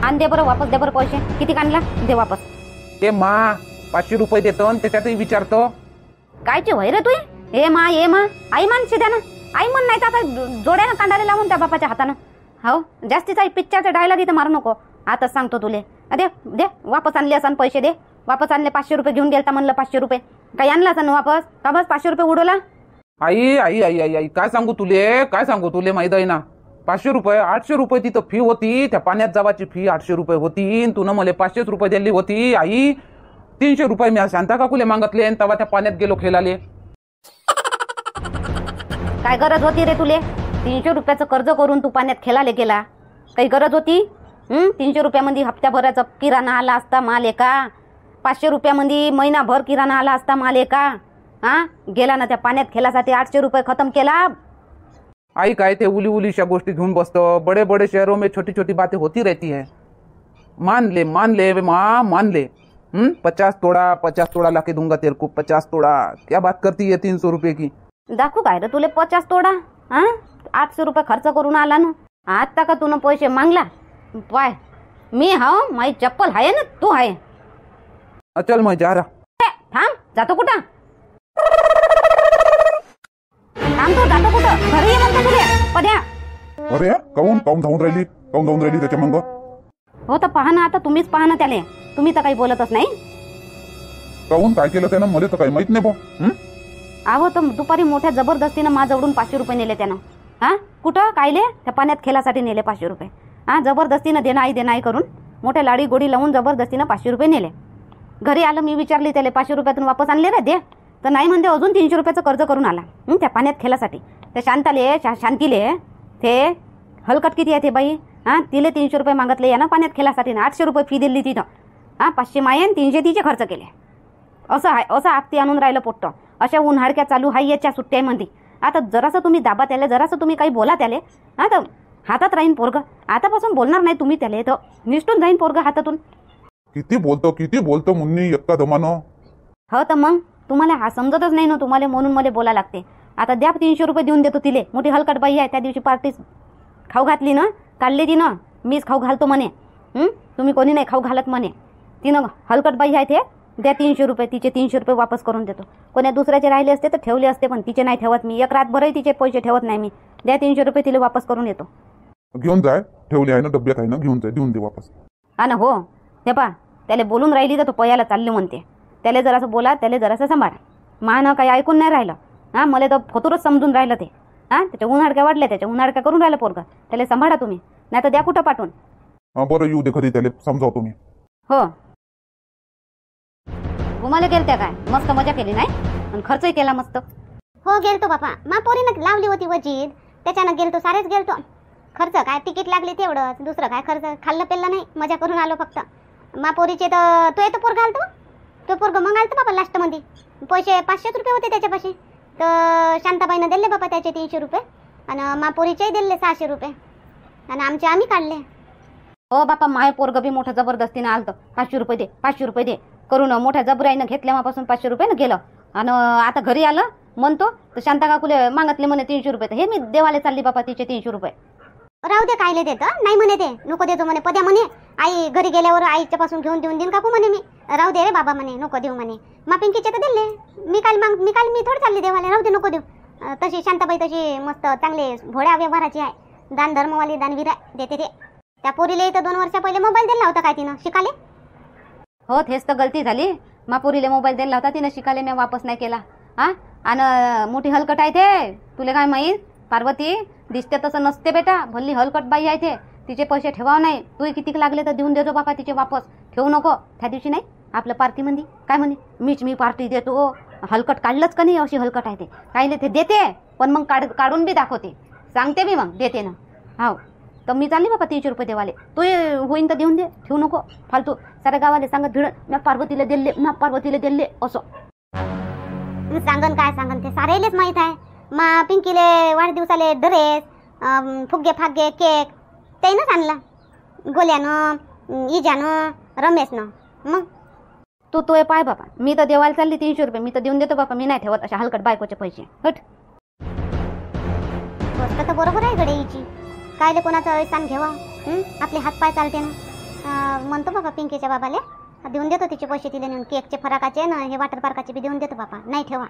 आण दे बरं, वापस दे बरं पैसे. किती आणला दे वापस. ते मा 500 रुपये देतो आणि त्याच्यातही विचारतो. कायचे वय रे तू? हे मा आई मान शिद्या ना. आई म्हण नाही तर आता जोड्यानं कांडाले लावून त्या बापाच्या हातानं. हो जास्तीचा पिक्चरचा डायलॉग इथं मारू नको. आताच सांगतो तुले. दे दे वापस आणले असन पैसे दे. वापस आणले. 500 रुपये घेऊन गेलता म्हणलं 500 रुपये. काही आणला असन वापस का? बस 500 रुपये उडवला. आई आई आई आई आई काय सांगू तुले माहित आहे ना. 500 रुपये 800 रुपये तिथं फी होती. त्या पाण्यात जावाची फी 800 रुपये होती. तू मला 500 रुपये दिली होती. आई 300 रुपये मी शांता काकूले मागतले आणि तेव्हा त्या पाण्यात गेलो खेळाले. काय गरज होती रे तुले? 300 रुपयाचं कर्ज करून तू पाण्यात खेळाले गेला. काही गरज होती? 300 रुपयामध्ये हप्त्याभराचा किराणा आला असता माल एका. 500 रुपयामध्ये महिनाभर किराणा आला असता माल एका. हा गेला ना त्या पाण्यात खेळासाठी 800 रुपये खतम केला. आई काय ते उलीशा गोष्टी घेऊन बसतो. बड़े बड़े शहरों में छोटी छोटी बातें होती रहती है. मान ले माँ मान ले. 50 तोड़ा लाके दूंगा तेरे को. 50 तोड़ा क्या बात करती है 300 रुपये की. दाखवू काय रे तुले 50 तोडा? 800 रुपये खर्च करून आला ना. आता का तू पैसे मागला? पाय मी हाव माई चप्पल आहे ना तू आहे. चल मैं जा रहा. थांब जातो कुठं? थांबतो जातो कुठं? घरी ये म्हणतो तुले पद्या. अरे काऊन धावून राहिली त्याच्या मग. हो तर पहा ना आता तुम्हीच पहा ना त्याले. तुम्ही तर काही बोलतच नाही. काऊन काय केलं त्यानं मला तर काही माहित नाही बा. आहो तर दुपारी मोठ्या जबरदस्तीनं माझ्याकडून 500 रुपये नेले त्यानं. कुठं कायले? त्या पाण्यात खेळासाठी नेले 500 रुपये. जबरदस्तीनं देणं करून मोठ्या लाडी गोडी लावून जबरदस्तीनं 500 रुपये नेले. घरी आलं मी विचारली त्याला 500 रुपयातून वापस आणले रे दे. तर नाही म्हणते अजून 300 रुपयाचं कर्ज करून आला त्या पाण्यात खेळासाठी. त्या शांतीले ते हलकट किती आहे ते बाई. तिले 300 रुपये मागितले यानं पाण्यात खेळासाठी ना. 800 रुपये फी दिली तिथं. 500 माये 300 तिचे खर्च केले. असं आपती आणून राहिलं पोट्ट. अशा उन्हाळक्या चालू हाय याच्या सुट्ट्यामध्ये. आता जरासं तुम्ही दाबा त्याला, जरासं तुम्ही काही बोला त्याले. तर हातात राहीन पोरग. आतापासून बोलणार नाही तुम्ही त्याला तर निष्ठून जाईन पोरग हातातून. किती बोलतो मुन्नी एका दमानं. हो तर मग तुम्हाला हा समजतच नाही ना तुम्हाला, म्हणून मला बोला लागते. आता द्या 300 रुपये देऊन देतो तिले. मोठी हलकट बाई आहे. त्या दिवशी पार्टी खाऊ घातली ना, काढली तिनं. मीच खाऊ घालतो म्हणे. तुम्ही कोणी नाही खाऊ घालत म्हणे. तिनं हलकट बाई आहे ते. द्या 300 रुपये. तिचे 300 रुपये वापस करून देतो. कोण्या दुसऱ्याचे राहिले असते तर ठेवले असते पण तिचे नाही ठेवत मी. एक रातभरही तिचे पैसे ठेवत नाही मी. द्या 300 रुपये तिला वापस करून येतो. घेऊन जाय. ठेवले आहे ना डब्यात आहे ना. घेऊन जाय देऊन दे वापस. ना हो हे पा त्याला बोलून राहिली तर तो पयाला चालले म्हणते. त्याला जरासं बोला, त्याला जरासं सांभाळा. मान काही ऐकून नाही राहिलं. मला तर फतूरच समजून राहिलं ते. त्याच्या उन्हाळक्या वाढल्या. त्याच्या उन्हाळक्या करून राहिलं पोरगं. त्याला सांभाळा तुम्ही. नाही तर द्या कुठं पाठवून. बरं येऊ दे घरी त्याला समजावतो मी. हो घुमाले गेलत्या काय? मस्त मजा केली नाही आणि खर्चही केला मस्त. हो गेलतो बापा. मा पोरीनं लावली होती वजीद त्याच्यानं गेलतो. सारेच गेलतो. खर्च काय तिकीट लागली तेवढंच. दुसरं काय खर्च खाल्लं पेल्लं नाही. मजा करून आलो फक्त. मा पोरीचे तर तो येतो पोरगा आलतो. तो पोरगं मग आलतो बापा लास्टमध्ये. पैसे 500 रुपये होते त्याच्यापाशी. तर शांताबाईनं दिले बापा त्याचे 300 रुपये आणि मा पोरीचेही दिले 600 रुपये आणि आमचे आम्ही काढले. हो बापा माय पोरगं बी मोठं जबरदस्तीनं आलतं. 500 रुपये दे 500 रुपये दे करून मोठ्या जबराईनं घेतल्यापासून 500 रुपये गेलं. आणि आता घरी आलं म्हणतो तर शांता काकूले मागतले म्हणे 300 रुपये. तर हे मी देवाले चालली बापा तिचे 300 रुपये. राहू दे कायले देत नाही म्हणे ते. नको देतो म्हणे. पद्या म्हणे आई घरी गेल्यावर आईच्या पासून घेऊन देऊन देईन काकू म्हणे मी. राहू दे रे बाबा म्हणे नको देऊ म्हणे. मा पिंकीचे तर दिले. मी थोडं चालली देवाले. राहू दे नको देऊ. तशी शांताबाई तशी मस्त चांगले भोळ्या व्यवहाराची आहे. दान धर्मवाली दानवीर आहे. देते ते. त्या पोरीला इथं 2 वर्ष पहिले मोबाईल दिला होता काय तिनं शिकाले. हो तेच तर गलती झाली. मापुरीले मोबाईल दिला होता तिनं शिकाले. मी वापस नाही केला. आणि मोठी हलकट आहे ते. तुला काय माहीत पार्वती दिसते तसं नसते बेटा. भल्ली हलकट बाई आहे ते. तिचे पैसे ठेवाव नाही. तू कितीक लागले तर देऊन देतो बापा तिचे वापस. ठेवू नको. त्या दिवशी नाही आपलं पार्टीमध्ये काय म्हणे मी पार्टी देतो. हलकट काढलंच का नाही. अशी हलकट आहे ते. काही नाही ते देते पण मग काढून बी दाखवते. सांगते मी मग देते ना. हो तर मी चालली बापा 300 रुपये देवाले. तू होईन तर देऊन दे. ठेवू नको फालतू. साऱ्या गावाले सांगत भिड म्या पार्वतीला दिले असं सांगन. काय सांगन ते सारेलेच माहीत आहे. मा पिंकीले वाढदिवसाले ड्रेस फुगे फागे केक त्यानंच आणला. गोल्यानं इजानं रमेशनं. मग तू पाय बापा. मी तर देवाला चालली 300 रुपये. मी तर देऊन देतो बापा. मी नाही ठेवत अशा हलकट बायकोचे पैसे. हट गोष्ट तर बरोबर आहे गडे हिची. कायले कोणाचं ऐसान घेवा. आपले हात पाय चालते ना. म्हणतो बाबा पिंकीच्या बाबाले देऊन देतो तिचे पैसे तिला नेऊन केकचे फराकाचे ना हे वॉटर पार्काचे बी देऊन देतो बाबा. नाही ठेवा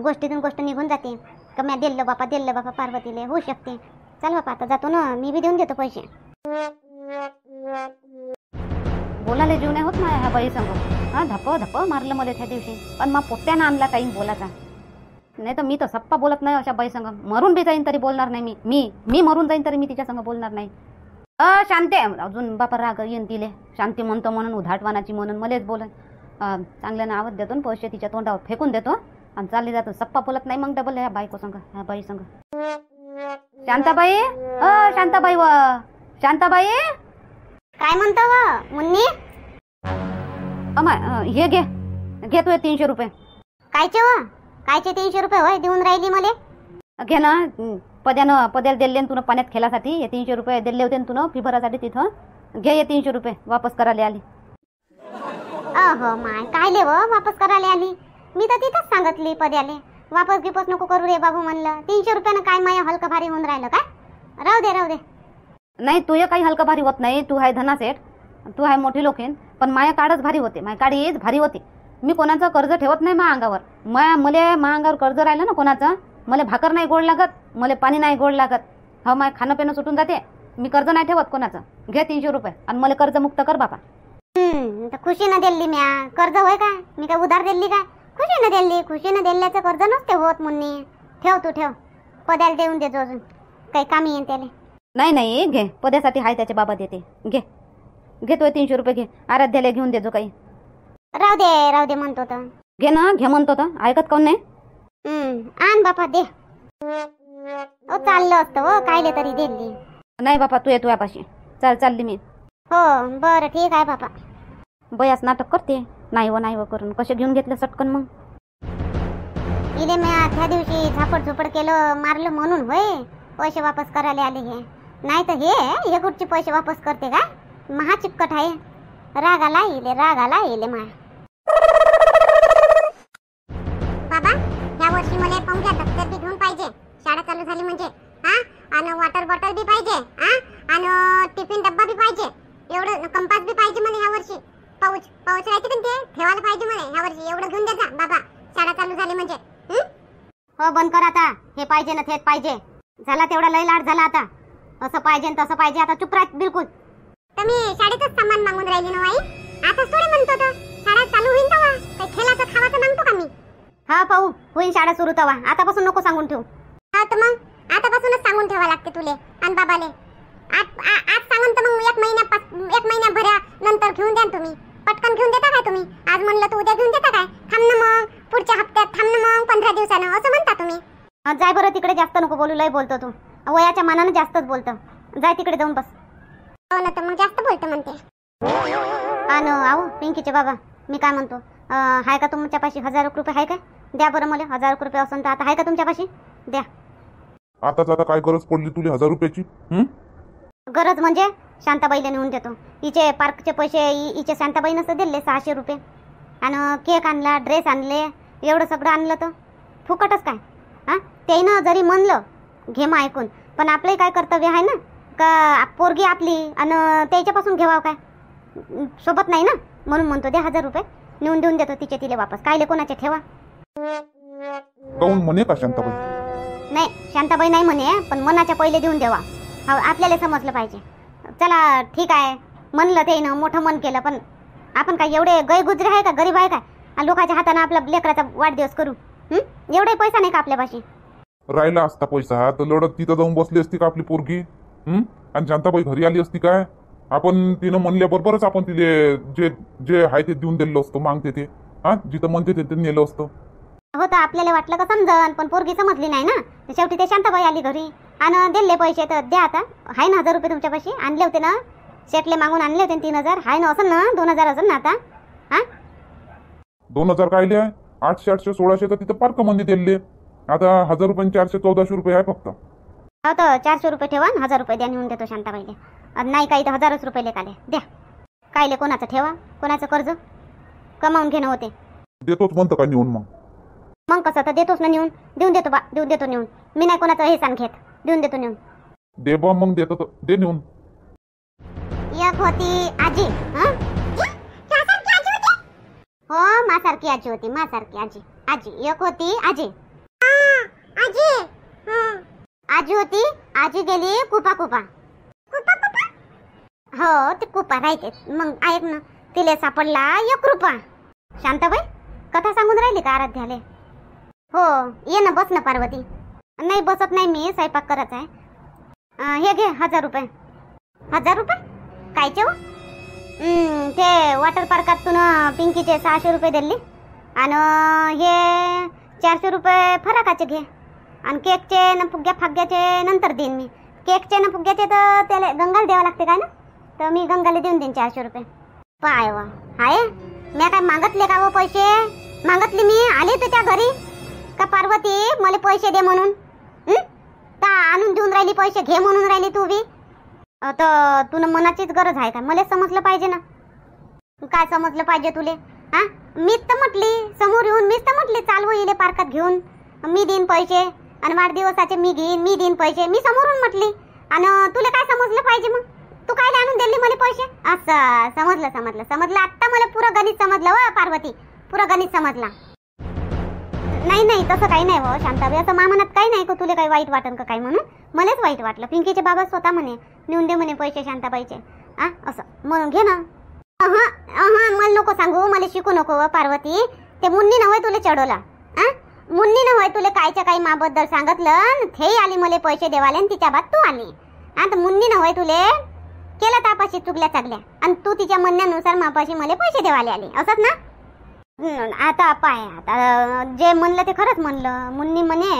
गोष्टीतून गोष्ट निघून जाते का म्या दिलं बापा पार्वतीले होऊ शकते. चल बापा आता जातो ना मी बी देऊन देतो पैसे. बोलायला जीव नाही होत ना ह्या बाई संग. हा धप मारलं मला त्या दिवशी. पण मग पोट्यानं आणला टाईम बोलाचा. नाही तर मी तर सप्पा बोलत नाही अशा बाई संग. मरून बी जाईन तरी बोलणार नाही मी मरून जाईन तरी मी तिच्या संग बोलणार नाही. शांती अजून बापा राग येईन तिले. शांती म्हणतो म्हणून उधाटवानाची म्हणून मलेच बोलन. चांगल्यानं आवाज देतो पैसे तिच्या तोंडावर फेकून देतो आणि चालले जातो. सप्पा बोलत नाही मग डबल ह्या बायको संग ह्या बाई संग. शांताबाई शांताबाई शांताबाई काय म्हणतो व मुन्नी? अमाय हे घे तू 300 रुपये. कायचे 300 रुपये होय देऊन राहिली मले? घे ना. पद्याला दिले तुला पाण्यात खेळासाठी हे 300 रुपये दिले होते तुला फी भरासाठी तिथं. घे हे 300 रुपये वापस करायला आली. अहो माय कायले व वापस करायला आली? मी तर तिथंच सांगितली पद्याले वापस नको करू रे बाबू म्हणलं. 300 रुपयानं काय माया हलकं भारी होऊन राहिलं काय? राहू दे. नाही तुझं काही हलकं भारी होत नाही. तू आहे धनासेठ, तू आहे मोठी लोकेन. पण माया काढच भारी होते. माया काढीच भारी होते. मी कोणाचं कर्ज ठेवत नाही मा अंगावर. मले मा अंगावर कर्ज राहिलं ना कोणाचं मला भाकर नाही गोड लागत, मला पाणी नाही गोड लागत. हा माय खाणं पिणं सुटून जाते. मी कर्ज नाही ठेवत कोणाचं. घे 300 रुपये आणि मला कर्ज मुक्त कर बाबा. तर खुशीनं दिली म्या कर्ज होय काय? मी काय उधार दिली काय? खुशीनं दिल्याचं कर्ज नसते होत मुन्नी. ठेव पद्याला देऊन देजो अजून काही कामी येईन त्याला. नाही घे पद्यासाठी हाय त्याचे बाबा देते. घे तो 300 रुपये घे. आराध्याला घेऊन देजो काही. राहू दे म्हणतो तर. घे ना घे म्हणतो तर ऐकत कोण नाही. आण बापा दे. चाललं असतं व कायले तरी दिली. नाही बापा तू येतो यापाशी. चालली मी. हो बरं ठीक आहे बापा. बयास नाटक करते नाही व करून. कसे घेऊन घेतले सटकन मग. इले म्या त्या दिवशी झापड केलं मारलं म्हणून होय पैसे वापस करायला आले हे. नाही तर हे कुठचे पैसे वापस करते का? महा चिपकट आहे. राग आला इले मा. बाबा ह्या वर्षी मला पाहुण्या दप्तर बी घेऊन पाहिजे. शाळा चालू झाली म्हणजे. आणि वॉटर बॉटल बी पाहिजे. आणि टिफिन डब्बा बी पाहिजे. एवढं कंपास बी पाहिजे मला ह्या वर्षी. पाऊच राहते पण ते ठेवायला पाहिजे मला ह्या वर्षी. एवढं घेऊन देता बाबा शाळा चालू झाली म्हणजे. हो बंद कर आता. हे पाहिजे ना तेच पाहिजे. झाला तेवढा लय लाड झाला आता. असं पाहिजे तसं पाहिजे. आता चुप राह बिलकुल. तर मी शाळेतच सामान मागून राहिली ना आई. आता थोडी म्हणतो तर शाळा चालू होईल तेव्हा काही खेळाचं खावाचं मागतो का मी? हा पाहू होईल शाळा सुरू तेव्हा. आतापासून नको सांगून ठेवू. हा तर मग आतापासूनच सांगून ठेवा लागते तुले आणि बाबाले. आज सांगून तर मग 1 महिन्याभरा नंतर घेऊन द्या तुम्ही. पटकन घेऊन देता काय तुम्ही? आज म्हणलं तर उद्या घेऊन देता काय? थांब ना मग पुढच्या हप्त्यात. थांब ना मग 15 दिवसानं असं म्हणता तुम्ही. जाय बरं तिकडे. जास्त नको बोलू. लय बोलतो तू. वयाच्या मानानं जास्तच बोलतो. जाय तिकडे जाऊन बस. हो ना तर मग जास्त बोलतो म्हणते. आहो पिंकीचे बाबा मी काय म्हणतो हाय का तुमच्यापाशी 1000 रुपये आहे का? द्या बरं मला 1000 रुपये असून तर आता आहे का तुमच्यापाशी? द्या. आता काय गरज पडली तुला 1000 रुपयाची? गरज म्हणजे शांताबाईला नेऊन देतो. हिचे पार्कचे पैसे हिचे शांताबाईनं तर दिले 600 रुपये. आणि केक आणला, ड्रेस आणले, एवढं सगळं आणलं तर फुकटच काय? त्यानं जरी म्हणलं घे मग ऐकून पण आपलंही काय कर्तव्य आहे ना का पोरगी आपली आणि त्याच्यापासून घेवाव काय? सोबत नाही ना म्हणून म्हणतो द्या 1000 रुपये नेऊन देऊन देतो तिचे तिले वापस. कायले कोणाचे ठेवा. काऊन म्हणे का शांताबाई? नाही शांताबाई नाही म्हणे पण मनाच्या पहिले देऊन देवा. हो आपल्याला समजलं पाहिजे. चला ठीक आहे म्हणलं ते ना मोठं मन केलं पण आपण काय एवढे गैगुजरे आहे का? गरीब आहे का? लोकांच्या हाताने आपला लेकराचा वाढदिवस करू? एवढे पैसा नाही का आपल्यापाशी? राहिला असता पैसा तर लढत तिथं जाऊन बसली असती का आपली पोरगी? आणि शांताबाई घरी आली असती काय? आपण तिनं म्हणल्याबरोबरच आपण तिले जे आहे ते देऊन दिलं असतं. मागते ते जिथं म्हणते ते नेलं असतं. हो तर आपल्याला वाटलं का समजन पण पोरगी समजली नाही ना. शेवटी ते शांताबाई आली घरी आणि दिले पैसे तर द्या. आता आहे ना 1000 रुपये तुमच्यापाशी? आणले होते ना शेटले मागून आणले होते 3000. आहे ना असं ना 2000 असेल ना आता? 2000 कायले आहे? 800 1600 तर तिथं पार्क मध्ये दिले. आता 1000 रुपये 400 1400 रुपये आहे फक्त. हो तर 400 रुपये ठेवा 1000 रुपये द्या नेऊन देतो शांताबाईले. नाही काही तर 1000 रुपये लेखाले द्या. कायले कोणाचं ठेवा कोणाचं कर्ज कमावून घेणं होते. देतोच म्हणतं का नेऊन? मग कसं तर देतोच ना नेऊन. देऊन देतो नेऊन. मी नाही कोणाचं हे सांग घेत. देऊन देतो नेऊन. दे बा मग देतो तर दे नेऊन. एक होती आजी. हं? हो मासारखी आजी होती, मासारखी आजी. आजी एक होती आजी. आजी होती. आजी गेली कुपा कुपा. हो ते कुपा राहते. मग ऐक ना, तिले सापडला 1 रुपया. शांताबाई कथा सांगून राहिली का आराध्याले? हो ये ना, बस ना पार्वती. नाही बसत नाही मी, स्वयंपाक करत आहे. हे घे 1000 रुपये. 1000 रुपये कायचे हो? ते वॉटर पार्कातून पिंकीचे 600 रुपये दिले आणि हे 400 रुपये फराकाचे घे. आणि केकचे न फुग्या फाग्याचे नंतर देईन मी. केकचे न फुग्याचे तर त्याला गंगाला द्यावं लागते काय ना, तर मी गंगाला देऊन देईन 400 रुपये. पाय वा हाय, मी काय मागतले का व पैसे? मागतले मी? आले त्याच्या घरी का पार्वती मला पैसे दे म्हणून? का आणून देऊन राहिली पैसे घे म्हणून राहिली तू बी? तर तुला मनाचीच गरज आहे का? मला समजलं पाहिजे ना. काय समजलं पाहिजे तुले? हा मीच तर म्हटली समोर येऊन, मीच तर म्हटली चालव येले पार्कात घेऊन, मी देईन पैसे आणि वाढदिवसाचे मी घेईन, मी देईन पैसे, मी समोरून म्हटली. आणि तुला काय समजलं पाहिजे मग? तू काय आणून दिली मला पैसे? असं समजलं समजलं समजलं. आता मला पुरं गणित समजलं व पार्वती, पुरं गणित समजला. नाही नाही तसं काही नाही हो शांताबाई, असं मामनात काही नाही का तुला काही वाईट वाटन का काय म्हणून? मलाच वाईट वाटलं. पिंकीचे बाबा स्वतः म्हणे नेऊन दे म्हणे पैसे शांताबाईचे. असं म्हणून घे ना. मला नको सांगू, मला शिकू नको व पार्वती. ते मुन्नी नव्हे तुला चढवला. मुन्नी नव्हे तुला कायच्या काही माबद्दल सांगितलं, ते आली मला पैसे देवाले आणि तिच्या बात तू आली. आता मुन्नी नव्हे तुले केला तापाशी चुकल्या चागल्या आणि तू तिच्या म्हणण्यानुसार मापाशी मला पैसे देवाले आले असत ना. आता पाय, आता जे म्हणलं ते खरंच म्हणलं. मुन्नी म्हणे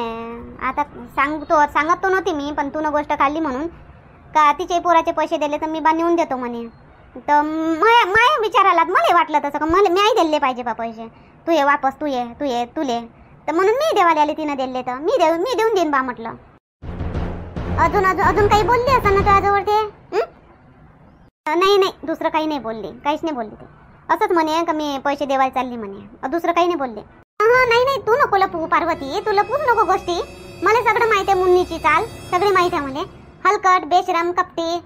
आता सांगत तो नव्हती मी, पण तू न गोष्ट काढली म्हणून का तिचे पोराचे पैसे दिले तर मी बा नेऊन देतो म्हणे. तर माया विचारायला मला वाटलं तसं का मला मी दिले पाहिजे बा पैसे. तू ये वापस, तू ये तुले, तर म्हणून मी देवाले आले. तिनं दिले तर मी देऊन देईन बा म्हटलं. अजून काही बोलली असं ना तुझ्याजवळ ते? नाही दुसरं काही नाही बोलली, काहीच नाही बोलली. ते असंच म्हणे का मी पैसे देवायला चालली म्हणे, दुसरं काही नाही बोलले. नाही तू नको लपू पार्वती, तू लपूच नको गोष्टी. मला सगळं माहिती आहे, मुन्नीची चाल सगळी माहिती आहे मला. हलकट, बेशरम, कपटी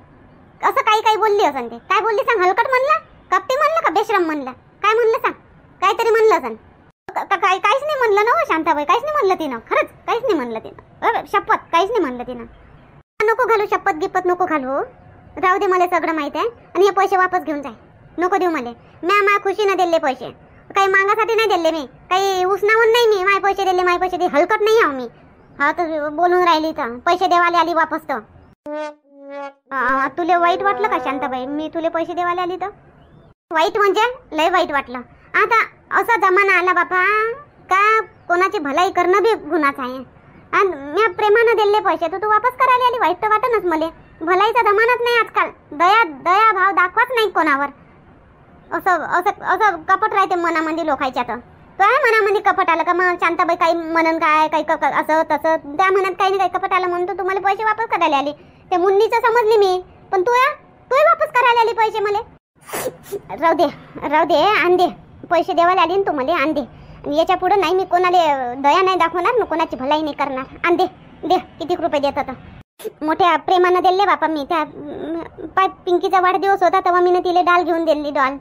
असं काही बोलली असं. ते काय बोलली सांग? हलकट म्हणलं, कपटी म्हणलं का बेशरम म्हणलं? काय म्हणलं सांग? काहीतरी म्हणलं असं. काहीच नाही म्हणलं ना शांताबाई, काहीच नाही म्हणलं तिनं. खरंच काहीच नाही म्हणलं तिनं. शपथ काहीच नाही म्हणलं तिनं. नको घालू शपथ गिपत, नको घालू. राहू दे, मला सगळं माहिती आहे. आणि हे पैसे वापस घेऊन जाय, नको देऊ मला. माझ्या खुशीनं दिले पैसे, काही मागासाठी नाही दिले मी, काही उसनावून नाही मी. माय पैसे दिले, माय पैसे दे. हलकट नाही आहो मी. हा तर बोलून राहिली तर पैसे देवाले आली वापस. तर तुला वाईट वाटलं का शांताबाई मी तुले पैसे देवाले आली तर? वाईट म्हणजे लय वाईट वाटलं. आता असा जमाना आला बापा का कोणाची भलाई करणं बी गुन्हाच आहे. आणि मी प्रेमानं दिले पैसे तर तू वापस करायला आली, वाईट तर वाटनच मला. भलाईचा जमानाच नाही आजकाल. दया भाव दाखवत नाही कोणावर. असं कपट राहते मनामध्ये लोकांच्या. तर तो आहे मनामध्ये कपट आलं का मग शांताबाई काही म्हणन काय काही असं तसं त्या मनात काही नाही काही कपट आलं म्हणून तू तुम्हाला पैसे वापस करायला आली. ते मुन्नीचं समजली मी, पण तू वापस करायला आली पैसे मला. राहू दे आण दे पैसे देवायला आली तू मला, आण दे. आणि याच्या पुढे नाही मी कोणाला दया नाही दाखवणार, कोणाची भलाई नाही करणार. आण दे किती रुपये देत होता. मोठ्या प्रेमानं दिले बापा मी. त्या पिंकीचा वाढदिवस होता तेव्हा मी तिला डॉल घेऊन दिली. डॉल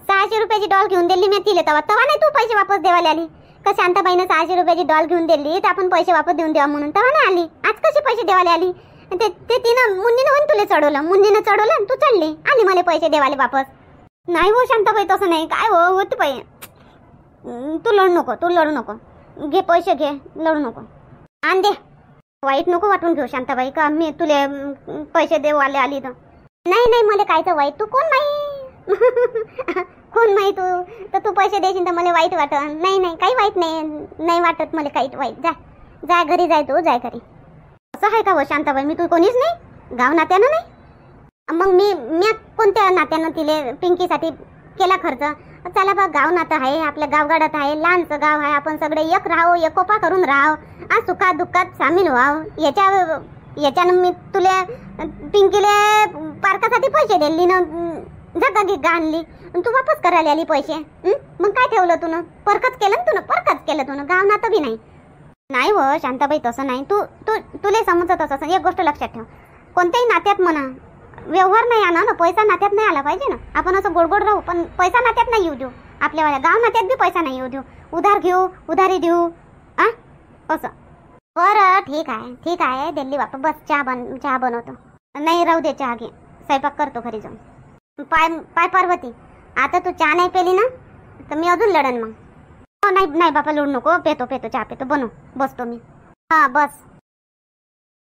600 रुपयाची डॉल घेऊन दिली मी तिला. तेव्हा नाही तू पैसे वापस देवायला आली का? शांताबाईनं 600 रुपयाची डॉल घेऊन दिली तर आपण पैसे वापस देऊन द्यावा म्हणून तेव्हा नाही आली. आज कशी पैसे देवायला आली? ते तिनं मुन्नीनं होऊन तुला चढवलं, मुन्नीनं चढवलं आणि तू चढली, आली मला पैसे देवाले वापस. नाही हो शांताबाई तसं नाही. काय होत बाई, तू लढू नको. घे पैसे घे, लढू नको. आण दे. वाईट नको वाटून घेऊ शांताबाई का मी तुले पैसे देवाले आली तर. नाही मला कायचं वाईट. तू कोण माही कोण माही तू पैसे देशील तर मला वाईट वाटत नाही. काही वाईट नाही वाटत मला काही वाईट. जाय घरी, जाय तू जाय घरी. असं आहे का हो शांताबाई? मी तू कोणीच नाही, गाव नात्यानं नाही. मग मी कोणत्या नात्यानं तिले पिंकीसाठी केला खर्च? चला बा, गाव नातं आहे, आपल्या गावगाडात आहे, लहानचं गाव आहे, आपण सगळे एक राहावं, एकोपा करून राहावं, आज सुखात दुःखात सामील व्हावं. याच्यानं मी तुला पिंकीला पार्कासाठी पैसे दिले ना, जगा गिग्गा आणली, तू वापस करायला आली पैसे. मग काय ठेवलं तुनं? परकच केलं तुनं. गाव नातं बी नाही हो शांताबाई तसं नाही. तुला समजत असं एक गोष्ट लक्षात ठेव. कोणत्याही नात्यात म्हणा व्यवहार नाही आणा ना, पैसा नात्यात नाही आला पाहिजे ना. आपण असं गोड गोड राहू पण पैसा नात्यात नाही येऊ देऊ. आपल्या गाव नात्यात बी पैसा नाही येऊ देऊ. उधार घेऊ, उधारी देऊ आ असं. बरं ठीक आहे दिल्ली बापा. बस चहा बनवतो. नाही राहू दे, चहा घे. स्वयंपाक करतो घरी जाऊन. पाय पार्वती, आता तू चहा नाही पेली ना तर मी अजून लढन मग. नाही बापा लढू नको. पेतो चहा पेतो. बनव बसतो मी. हा बस.